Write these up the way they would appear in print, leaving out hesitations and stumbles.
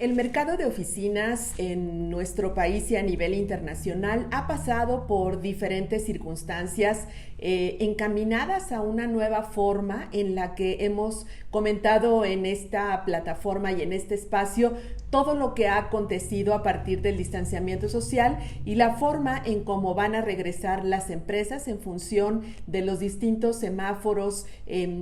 El mercado de oficinas en nuestro país y a nivel internacional ha pasado por diferentes circunstancias encaminadas a una nueva forma en la que hemos comentado en esta plataforma y en este espacio todo lo que ha acontecido a partir del distanciamiento social y la forma en cómo van a regresar las empresas en función de los distintos semáforos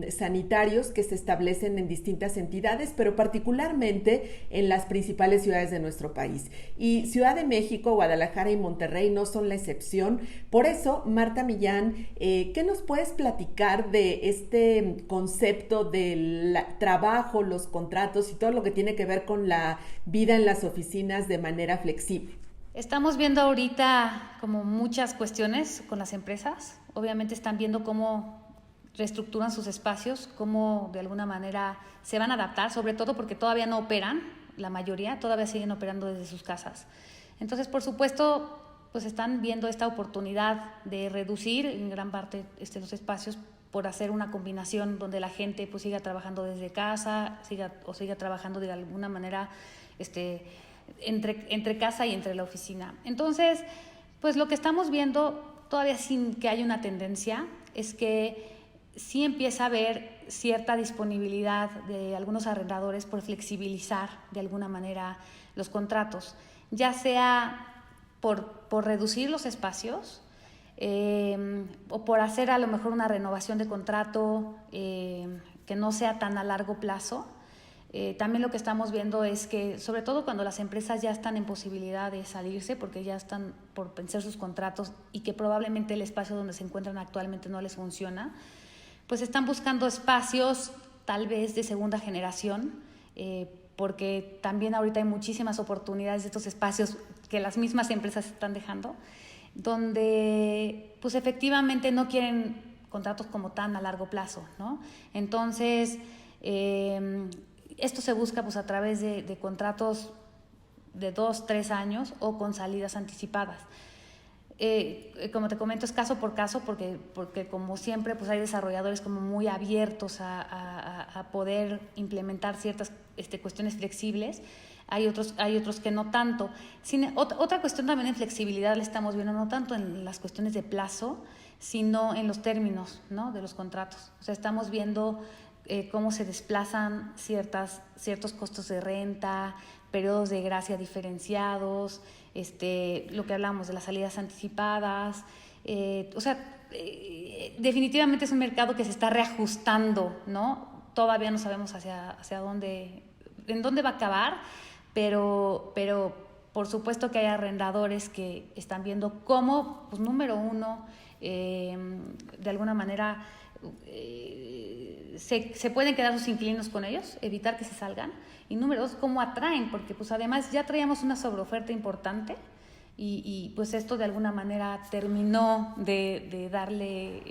sanitarios que se establecen en distintas entidades, pero particularmente en las principales ciudades de nuestro país. Y Ciudad de México, Guadalajara y Monterrey no son la excepción. Por eso, Marta Millán, ¿qué nos puedes platicar de este concepto del trabajo, los contratos y todo lo que tiene que ver con la vida en las oficinas de manera flexible? Estamos viendo ahorita como muchas cuestiones con las empresas. Obviamente están viendo cómo reestructuran sus espacios, cómo de alguna manera se van a adaptar, sobre todo porque todavía no operan, la mayoría todavía siguen operando desde sus casas. Entonces, por supuesto, pues están viendo esta oportunidad de reducir en gran parte los espacios por hacer una combinación donde la gente pues siga trabajando desde casa, siga trabajando de alguna manera entre casa y entre la oficina. Entonces, pues lo que estamos viendo, todavía sin que haya una tendencia, es que sí empieza a haber cierta disponibilidad de algunos arrendadores por flexibilizar de alguna manera los contratos, ya sea por reducir los espacios o por hacer a lo mejor una renovación de contrato que no sea tan a largo plazo. También lo que estamos viendo es que, sobre todo cuando las empresas ya están en posibilidad de salirse porque ya están por vencer sus contratos y que probablemente el espacio donde se encuentran actualmente no les funciona, pues están buscando espacios tal vez de segunda generación, porque también ahorita hay muchísimas oportunidades de estos espacios que las mismas empresas están dejando, donde pues efectivamente no quieren contratos como tan a largo plazo, ¿no? Entonces, esto se busca pues a través de contratos de 2-3 años o con salidas anticipadas. Como te comento, es caso por caso porque como siempre pues hay desarrolladores como muy abiertos a poder implementar ciertas cuestiones flexibles. Hay otros que no tanto. Otra cuestión también en flexibilidad la estamos viendo, no tanto en las cuestiones de plazo, sino en los términos, ¿no?, de los contratos. O sea, estamos viendo cómo se desplazan ciertos costos de renta, periodos de gracia diferenciados, lo que hablamos de las salidas anticipadas. Definitivamente es un mercado que se está reajustando, ¿no? Todavía no sabemos hacia dónde, en dónde va a acabar, pero por supuesto que hay arrendadores que están viendo cómo, pues número uno, de alguna manera se pueden quedar sus inquilinos con ellos, evitar que se salgan, y número dos, cómo atraen, porque pues además ya traíamos una sobreoferta importante y pues esto de alguna manera terminó de darle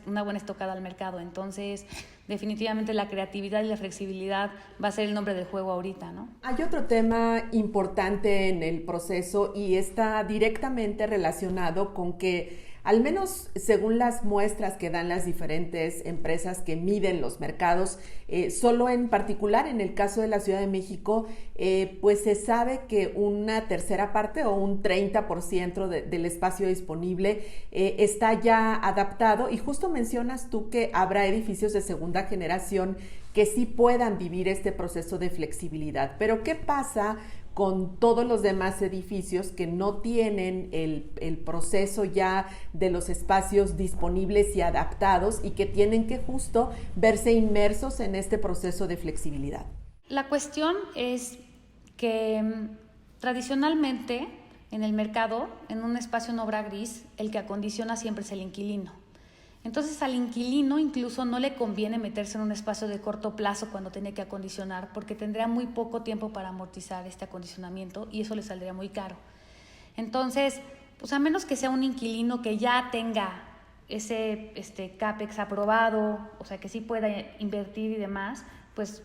una buena estocada al mercado. Entonces definitivamente la creatividad y la flexibilidad va a ser el nombre del juego ahorita, ¿no? Hay otro tema importante en el proceso y está directamente relacionado con que, al menos según las muestras que dan las diferentes empresas que miden los mercados, solo en particular en el caso de la Ciudad de México, pues se sabe que una tercera parte o un 30% del espacio disponible está ya adaptado, y justo mencionas tú que habrá edificios de segunda generación que sí puedan vivir este proceso de flexibilidad. Pero ¿qué pasa con todos los demás edificios que no tienen el proceso ya de los espacios disponibles y adaptados y que tienen que justo verse inmersos en este proceso de flexibilidad? La cuestión es que tradicionalmente en el mercado, en un espacio en obra gris, el que acondiciona siempre es el inquilino. Entonces al inquilino incluso no le conviene meterse en un espacio de corto plazo cuando tiene que acondicionar, porque tendría muy poco tiempo para amortizar este acondicionamiento y eso le saldría muy caro. Entonces, pues a menos que sea un inquilino que ya tenga ese CAPEX aprobado, o sea que sí pueda invertir y demás, pues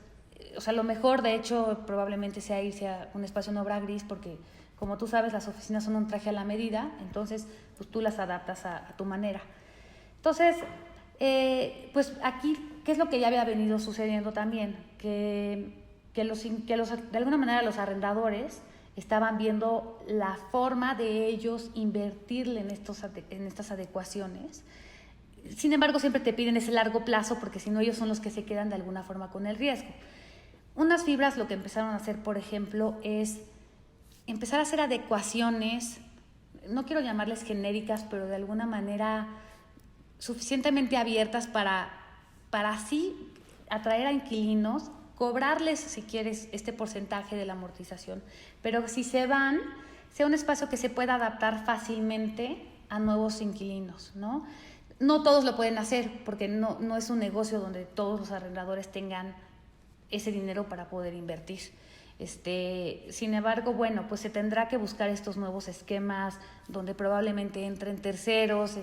o sea, lo mejor de hecho probablemente sea irse a un espacio en obra gris, porque como tú sabes las oficinas son un traje a la medida, entonces pues tú las adaptas a tu manera. Entonces, pues aquí, ¿qué es lo que ya había venido sucediendo también? Que de alguna manera los arrendadores estaban viendo la forma de ellos invertirle en estas adecuaciones. Sin embargo, siempre te piden ese largo plazo porque si no ellos son los que se quedan de alguna forma con el riesgo. Unas fibras lo que empezaron a hacer, por ejemplo, es empezar a hacer adecuaciones, no quiero llamarles genéricas, pero de alguna manera suficientemente abiertas para así atraer a inquilinos, cobrarles, si quieres, este porcentaje de la amortización, pero si se van, sea un espacio que se pueda adaptar fácilmente a nuevos inquilinos, ¿no? No todos lo pueden hacer porque no es un negocio donde todos los arrendadores tengan ese dinero para poder invertir. Sin embargo, bueno, pues se tendrá que buscar estos nuevos esquemas donde probablemente entren terceros,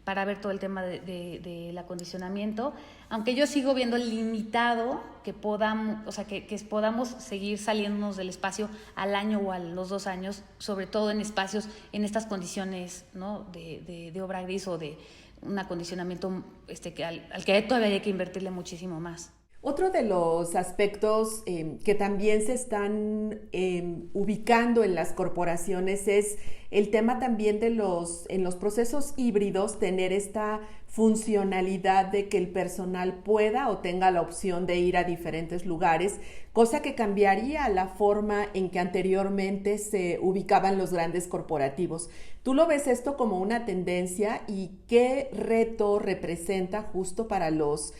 para ver todo el tema del acondicionamiento, aunque yo sigo viendo limitado que podamos, o sea, que podamos seguir saliéndonos del espacio al año o a los 2 años, sobre todo en espacios, en estas condiciones, ¿no? de obra gris o de un acondicionamiento al que todavía hay que invertirle muchísimo más. Otro de los aspectos que también se están ubicando en las corporaciones es el tema también en los procesos híbridos, tener esta funcionalidad de que el personal pueda o tenga la opción de ir a diferentes lugares, cosa que cambiaría la forma en que anteriormente se ubicaban los grandes corporativos. ¿Tú lo ves esto como una tendencia y qué reto representa justo para los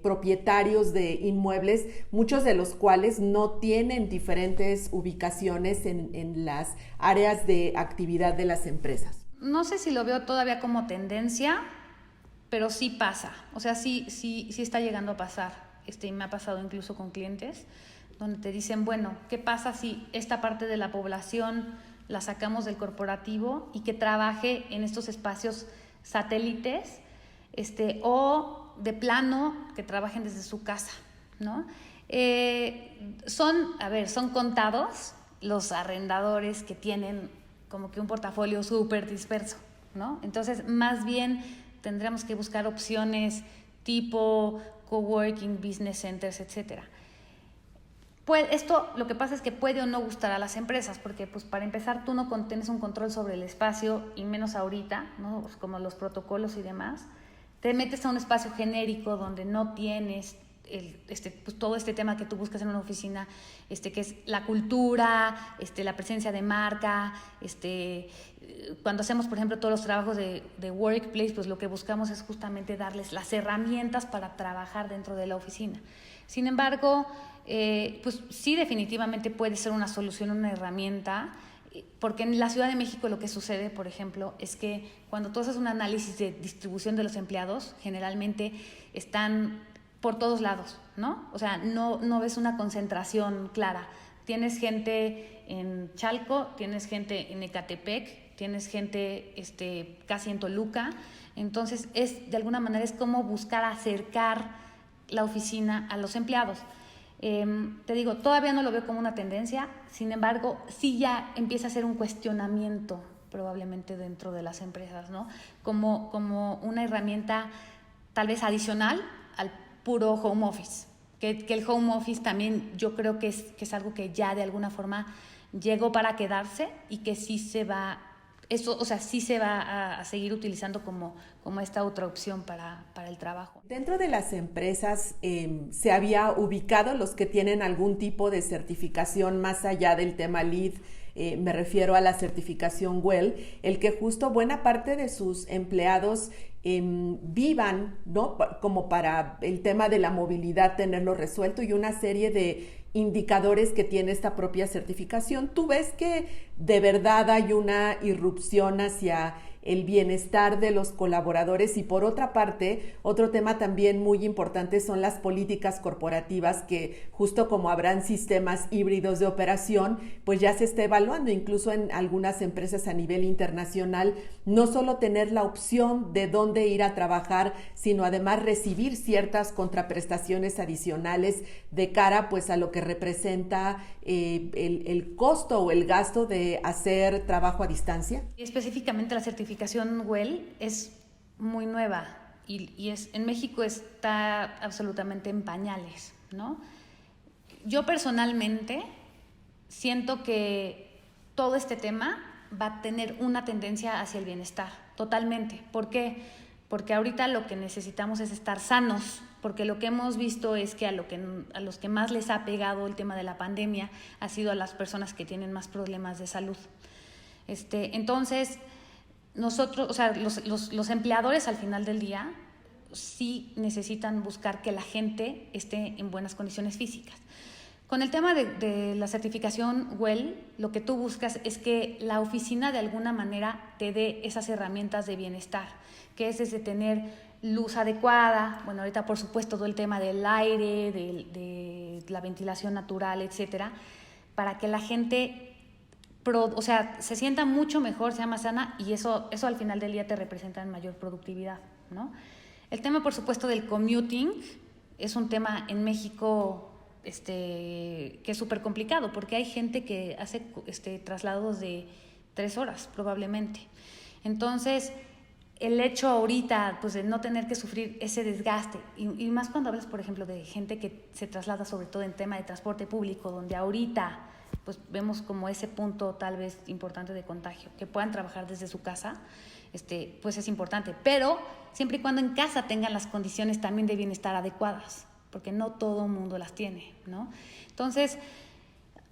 propietarios de inmuebles, muchos de los cuales no tienen diferentes ubicaciones en las áreas de actividad de las empresas? No sé si lo veo todavía como tendencia, pero sí pasa, o sea, sí está llegando a pasar. Me ha pasado incluso con clientes donde te dicen, bueno, ¿qué pasa si esta parte de la población la sacamos del corporativo y que trabaje en estos espacios satélites, o de plano que trabajen desde su casa, ¿no? Son contados los arrendadores que tienen como que un portafolio súper disperso, ¿no? Entonces, más bien tendríamos que buscar opciones tipo coworking, business centers, etcétera. Pues esto lo que pasa es que puede o no gustar a las empresas, porque pues para empezar tú no tienes un control sobre el espacio, y menos ahorita, ¿no? Pues como los protocolos y demás. Te metes a un espacio genérico donde no tienes pues todo este tema que tú buscas en una oficina, que es la cultura, la presencia de marca, cuando hacemos, por ejemplo, todos los trabajos de workplace, pues lo que buscamos es justamente darles las herramientas para trabajar dentro de la oficina. Sin embargo, pues sí, definitivamente puede ser una solución, una herramienta, porque en la Ciudad de México lo que sucede, por ejemplo, es que cuando tú haces un análisis de distribución de los empleados, generalmente están por todos lados, ¿no? O sea, no ves una concentración clara. Tienes gente en Chalco, tienes gente en Ecatepec, tienes gente casi en Toluca. Entonces, de alguna manera es como buscar acercar la oficina a los empleados. Te digo, todavía no lo veo como una tendencia, sin embargo, sí ya empieza a ser un cuestionamiento probablemente dentro de las empresas, ¿no? Como una herramienta tal vez adicional al puro home office, que el home office también yo creo que es algo que ya de alguna forma llegó para quedarse y que sí se va a seguir utilizando como esta otra opción para el trabajo. Dentro de las empresas se había ubicado los que tienen algún tipo de certificación más allá del tema LEED, me refiero a la certificación WELL, el que justo buena parte de sus empleados vivan, ¿no? Como para el tema de la movilidad, tenerlo resuelto, y una serie de indicadores que tiene esta propia certificación. ¿Tú ves que de verdad hay una irrupción hacia el bienestar de los colaboradores? Y por otra parte, otro tema también muy importante son las políticas corporativas, que justo como habrán sistemas híbridos de operación, pues ya se está evaluando incluso en algunas empresas a nivel internacional, no solo tener la opción de dónde ir a trabajar, sino además recibir ciertas contraprestaciones adicionales de cara pues a lo que representa el costo o el gasto de hacer trabajo a distancia. Específicamente la certificación WELL es muy nueva y en México está absolutamente en pañales, ¿no? Yo personalmente siento que todo este tema va a tener una tendencia hacia el bienestar, totalmente. ¿Por qué? Porque ahorita lo que necesitamos es estar sanos, porque lo que hemos visto es que a los que más les ha pegado el tema de la pandemia ha sido a las personas que tienen más problemas de salud. Entonces, nosotros, o sea, los empleadores al final del día sí necesitan buscar que la gente esté en buenas condiciones físicas. Con el tema de la certificación WELL, lo que tú buscas es que la oficina de alguna manera te dé esas herramientas de bienestar, que es desde tener luz adecuada, bueno, ahorita por supuesto todo el tema del aire, de la ventilación natural, etcétera, para que la gente se sienta mucho mejor, sea más sana, y eso al final del día te representa en mayor productividad, ¿no? El tema, por supuesto, del commuting es un tema en México que es súper complicado, porque hay gente que hace traslados de 3 horas probablemente. Entonces, el hecho ahorita pues, de no tener que sufrir ese desgaste, y más cuando hablas, por ejemplo, de gente que se traslada sobre todo en tema de transporte público, donde ahorita pues, vemos como ese punto tal vez importante de contagio, que puedan trabajar desde su casa, pues es importante, pero siempre y cuando en casa tengan las condiciones también de bienestar adecuadas, porque no todo el mundo las tiene, ¿no? Entonces,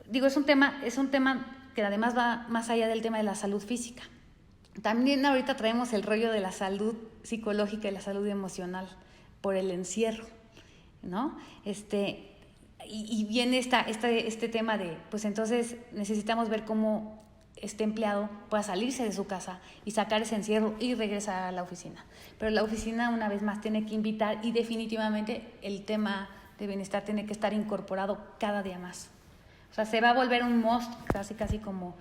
digo, es un tema que además va más allá del tema de la salud física. También ahorita traemos el rollo de la salud psicológica y la salud emocional por el encierro, ¿no? Y viene este tema de, pues entonces necesitamos ver cómo este empleado pueda salirse de su casa y sacar ese encierro y regresar a la oficina. Pero la oficina, una vez más, tiene que invitar, y definitivamente el tema de bienestar tiene que estar incorporado cada día más. O sea, se va a volver un must, casi como,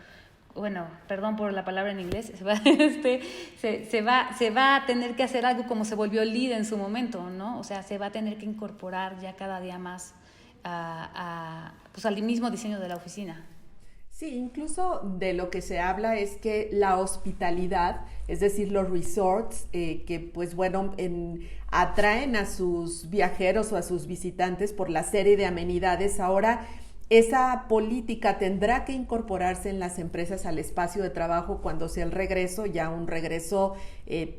bueno, perdón por la palabra en inglés, se va a tener que hacer algo como se volvió lead en su momento, ¿no? O sea, se va a tener que incorporar ya cada día más pues al mismo diseño de la oficina. Sí, incluso de lo que se habla es que la hospitalidad, es decir, los resorts que pues bueno, atraen a sus viajeros o a sus visitantes por la serie de amenidades, ahora esa política tendrá que incorporarse en las empresas al espacio de trabajo cuando sea el regreso, ya un regreso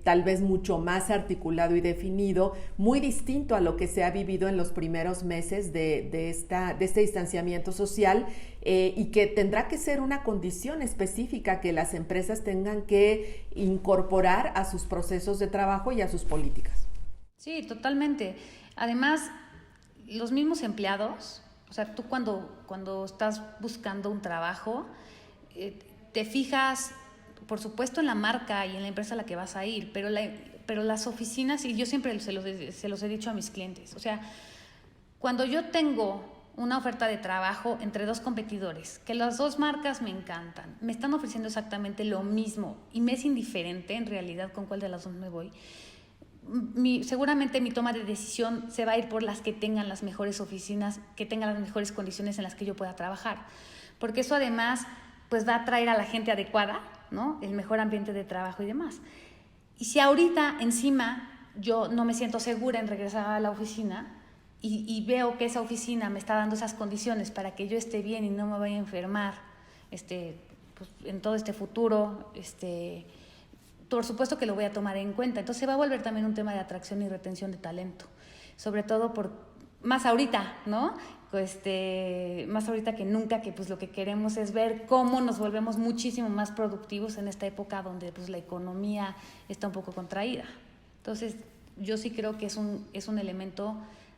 tal vez mucho más articulado y definido, muy distinto a lo que se ha vivido en los primeros meses de este distanciamiento social, y que tendrá que ser una condición específica que las empresas tengan que incorporar a sus procesos de trabajo y a sus políticas. Sí, totalmente. Además, los mismos empleados, o sea, tú cuando estás buscando un trabajo, te fijas, por supuesto, en la marca y en la empresa a la que vas a ir, pero las oficinas, y yo siempre se los he dicho a mis clientes, o sea, cuando yo tengo una oferta de trabajo entre 2 competidores, que las 2 marcas me encantan, me están ofreciendo exactamente lo mismo y me es indiferente en realidad con cuál de las 2 me voy, seguramente mi toma de decisión se va a ir por las que tengan las mejores oficinas, que tengan las mejores condiciones en las que yo pueda trabajar, porque eso además pues va a atraer a la gente adecuada, ¿no? El mejor ambiente de trabajo y demás. Y si ahorita encima yo no me siento segura en regresar a la oficina y veo que esa oficina me está dando esas condiciones para que yo esté bien y no me vaya a enfermar pues, en todo este futuro, por supuesto que lo voy a tomar en cuenta. Entonces se va a volver también un tema de atracción y retención de talento, sobre todo más ahorita, ¿no? Más ahorita que nunca, que pues lo que queremos es ver cómo nos volvemos muchísimo más productivos en esta época donde pues la economía está un poco contraída. Entonces yo sí creo que es un elemento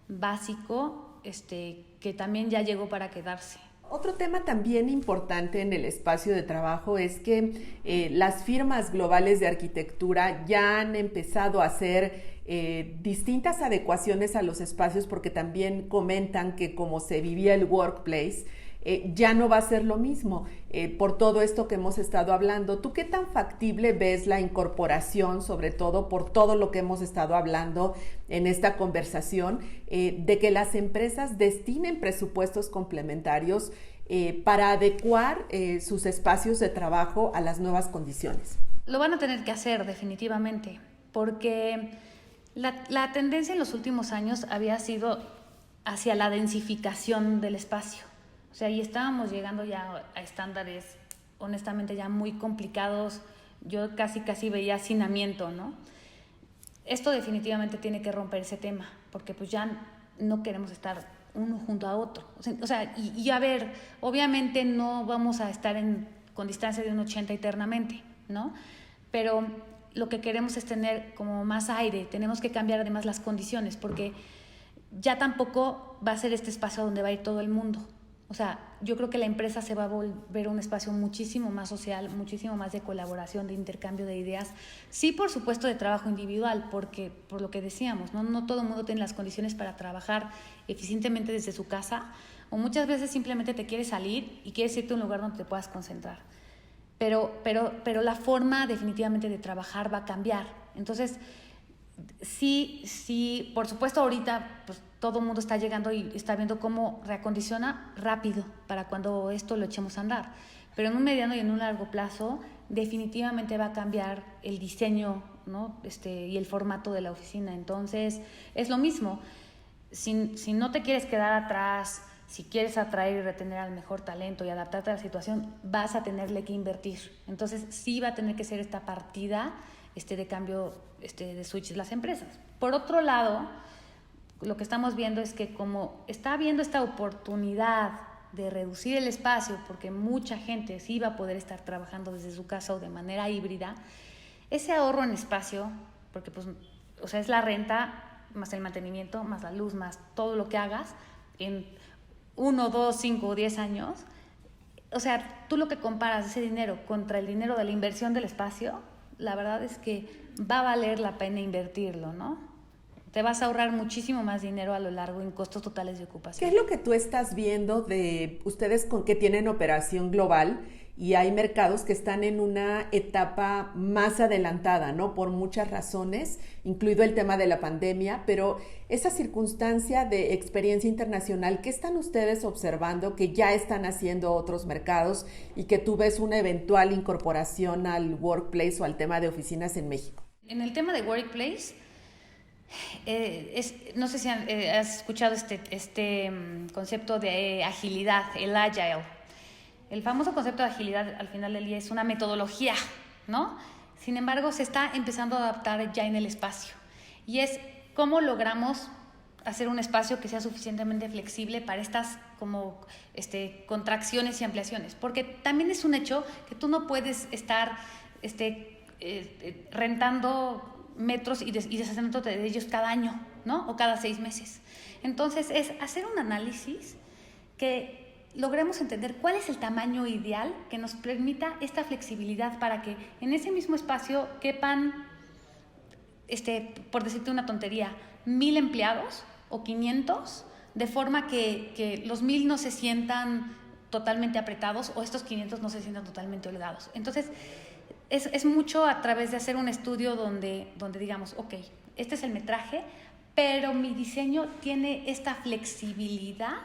básico que también ya llegó para quedarse. Otro tema también importante en el espacio de trabajo es que las firmas globales de arquitectura ya han empezado a hacer distintas adecuaciones a los espacios, porque también comentan que como se vivía el workplace, ya no va a ser lo mismo por todo esto que hemos estado hablando. ¿Tú qué tan factible ves la incorporación, sobre todo por todo lo que hemos estado hablando en esta conversación, de que las empresas destinen presupuestos complementarios para adecuar sus espacios de trabajo a las nuevas condiciones? Lo van a tener que hacer definitivamente, porque la tendencia en los últimos años había sido hacia la densificación del espacio. O sea, y estábamos llegando ya a estándares, honestamente, ya muy complicados. Yo casi veía hacinamiento, ¿no? Esto definitivamente tiene que romper ese tema, porque pues ya no queremos estar uno junto a otro. O sea, y a ver, obviamente no vamos a estar con distancia de un 80 eternamente, ¿no? Pero lo que queremos es tener como más aire, tenemos que cambiar además las condiciones, porque ya tampoco va a ser este espacio donde va a ir todo el mundo. O sea, yo creo que la empresa se va a volver un espacio muchísimo más social, muchísimo más de colaboración, de intercambio de ideas. Sí, por supuesto, de trabajo individual, porque por lo que decíamos, no todo el mundo tiene las condiciones para trabajar eficientemente desde su casa, o muchas veces simplemente te quieres salir y quieres irte a un lugar donde te puedas concentrar. Pero la forma definitivamente de trabajar va a cambiar. Entonces, sí, por supuesto ahorita pues todo el mundo está llegando y está viendo cómo reacondiciona rápido para cuando esto lo echemos a andar. Pero en un mediano y en un largo plazo definitivamente va a cambiar el diseño, ¿no? Y el formato de la oficina. Entonces es lo mismo. Si no te quieres quedar atrás, si quieres atraer y retener al mejor talento y adaptarte a la situación, vas a tenerle que invertir. Entonces sí va a tener que ser esta partida de cambio de switches las empresas. Por otro lado, lo que estamos viendo es que como está habiendo esta oportunidad de reducir el espacio, porque mucha gente sí va a poder estar trabajando desde su casa o de manera híbrida, ese ahorro en espacio, porque pues, o sea, es la renta más el mantenimiento, más la luz, más todo lo que hagas en 1, 2, 5 o 10 años, o sea, tú lo que comparas ese dinero contra el dinero de la inversión del espacio, la verdad es que va a valer la pena invertirlo, ¿no? Te vas a ahorrar muchísimo más dinero a lo largo en costos totales de ocupación. ¿Qué es lo que tú estás viendo de ustedes que tienen operación global y hay mercados que están en una etapa más adelantada, ¿no? Por muchas razones, incluido el tema de la pandemia, pero esa circunstancia de experiencia internacional, ¿qué están ustedes observando que ya están haciendo otros mercados y que tú ves una eventual incorporación al workplace o al tema de oficinas en México? En el tema de workplace, no sé si has escuchado este concepto de agilidad, el agile. El famoso concepto de agilidad al final del día es una metodología, ¿no? Sin embargo, se está empezando a adaptar ya en el espacio. Y es cómo logramos hacer un espacio que sea suficientemente flexible para estas como contracciones y ampliaciones. Porque también es un hecho que tú no puedes estar rentando metros y deshaciéndote de ellos cada año, ¿no? O cada 6 meses. Entonces, es hacer un análisis que logremos entender cuál es el tamaño ideal que nos permita esta flexibilidad para que en ese mismo espacio quepan, por decirte una tontería, 1,000 empleados o 500, de forma que los 1,000 no se sientan totalmente apretados o estos 500 no se sientan totalmente holgados. Entonces, es mucho a través de hacer un estudio donde digamos, ok, este es el metraje, pero mi diseño tiene esta flexibilidad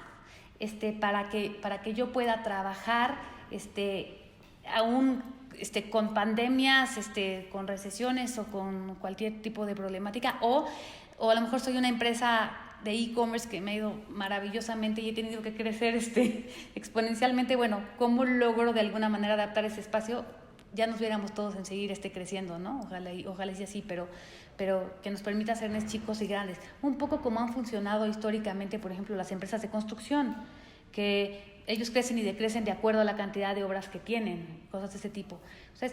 para que yo pueda trabajar aún con pandemias, con recesiones o con cualquier tipo de problemática, o a lo mejor soy una empresa de e-commerce que me ha ido maravillosamente y he tenido que crecer exponencialmente. Bueno, ¿cómo logro de alguna manera adaptar ese espacio? Ya nos viéramos todos en seguir creciendo, ¿no? Ojalá sea así, pero que nos permita hacernos chicos y grandes. Un poco como han funcionado históricamente, por ejemplo, las empresas de construcción, que ellos crecen y decrecen de acuerdo a la cantidad de obras que tienen, cosas de ese tipo. O sea,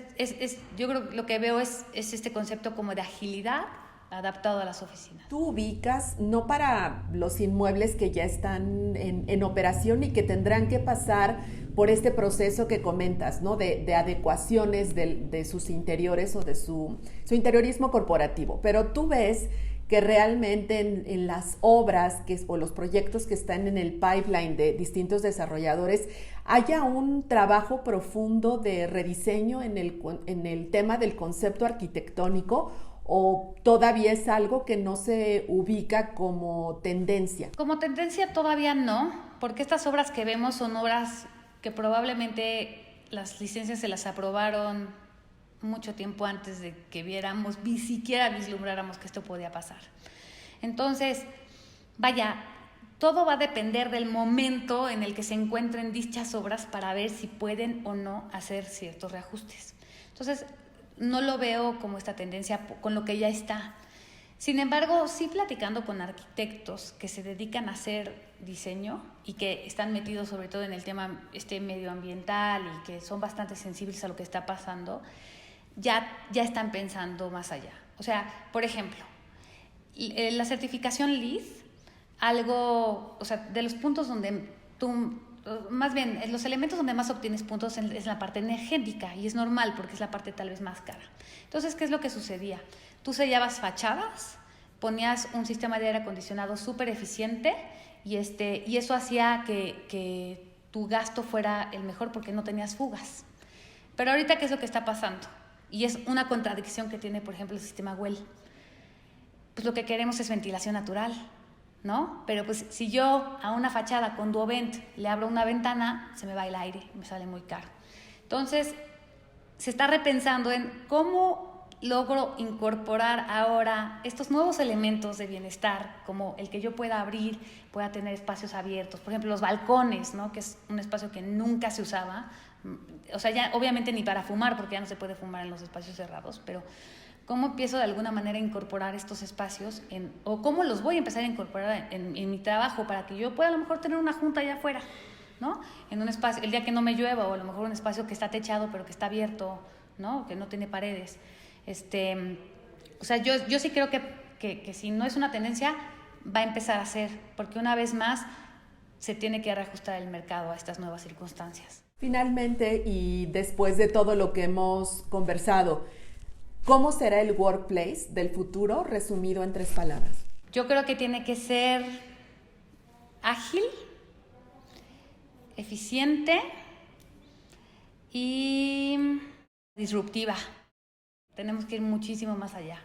yo creo que lo que veo es este concepto como de agilidad adaptado a las oficinas. Tú ubicas, no para los inmuebles que ya están en operación y que tendrán que pasar por este proceso que comentas, ¿no? De adecuaciones de sus interiores o de su interiorismo corporativo, pero tú ves que realmente en las obras o los proyectos que están en el pipeline de distintos desarrolladores haya un trabajo profundo de rediseño en el tema del concepto arquitectónico, ¿o todavía es algo que no se ubica como tendencia? Como tendencia todavía no, porque estas obras que vemos son obras que probablemente las licencias se las aprobaron mucho tiempo antes de que viéramos, ni siquiera vislumbráramos que esto podía pasar. Entonces, vaya, todo va a depender del momento en el que se encuentren dichas obras para ver si pueden o no hacer ciertos reajustes. Entonces, no lo veo como esta tendencia con lo que ya está. Sin embargo, sí platicando con arquitectos que se dedican a hacer diseño y que están metidos sobre todo en el tema medioambiental y que son bastante sensibles a lo que está pasando, ya están pensando más allá. O sea, por ejemplo, la certificación LEED, de los puntos donde más bien, los elementos donde más obtienes puntos es la parte energética, y es normal porque es la parte tal vez más cara. Entonces, ¿qué es lo que sucedía? Tú sellabas fachadas, ponías un sistema de aire acondicionado súper eficiente y eso hacía que tu gasto fuera el mejor porque no tenías fugas. Pero ahorita, ¿qué es lo que está pasando? Y es una contradicción que tiene, por ejemplo, el sistema WELL. Pues lo que queremos es ventilación natural, ¿no? Pero pues si yo a una fachada con Duovent le abro una ventana, se me va el aire, me sale muy caro. Entonces, se está repensando en cómo logro incorporar ahora estos nuevos elementos de bienestar, como el que yo pueda abrir, pueda tener espacios abiertos. Por ejemplo, los balcones, ¿no? Que es un espacio que nunca se usaba. O sea, ya obviamente ni para fumar, porque ya no se puede fumar en los espacios cerrados, pero ¿cómo empiezo de alguna manera a incorporar estos espacios o cómo los voy a empezar a incorporar en mi trabajo para que yo pueda a lo mejor tener una junta allá afuera, ¿no? En un espacio, el día que no me llueva, o a lo mejor un espacio que está techado pero que está abierto, ¿no? Que no tiene paredes. O sea, yo sí creo que si no es una tendencia, va a empezar a ser, porque una vez más se tiene que reajustar el mercado a estas nuevas circunstancias. Finalmente, y después de todo lo que hemos conversado, ¿cómo será el workplace del futuro resumido en 3 palabras? Yo creo que tiene que ser ágil, eficiente y disruptiva. Tenemos que ir muchísimo más allá.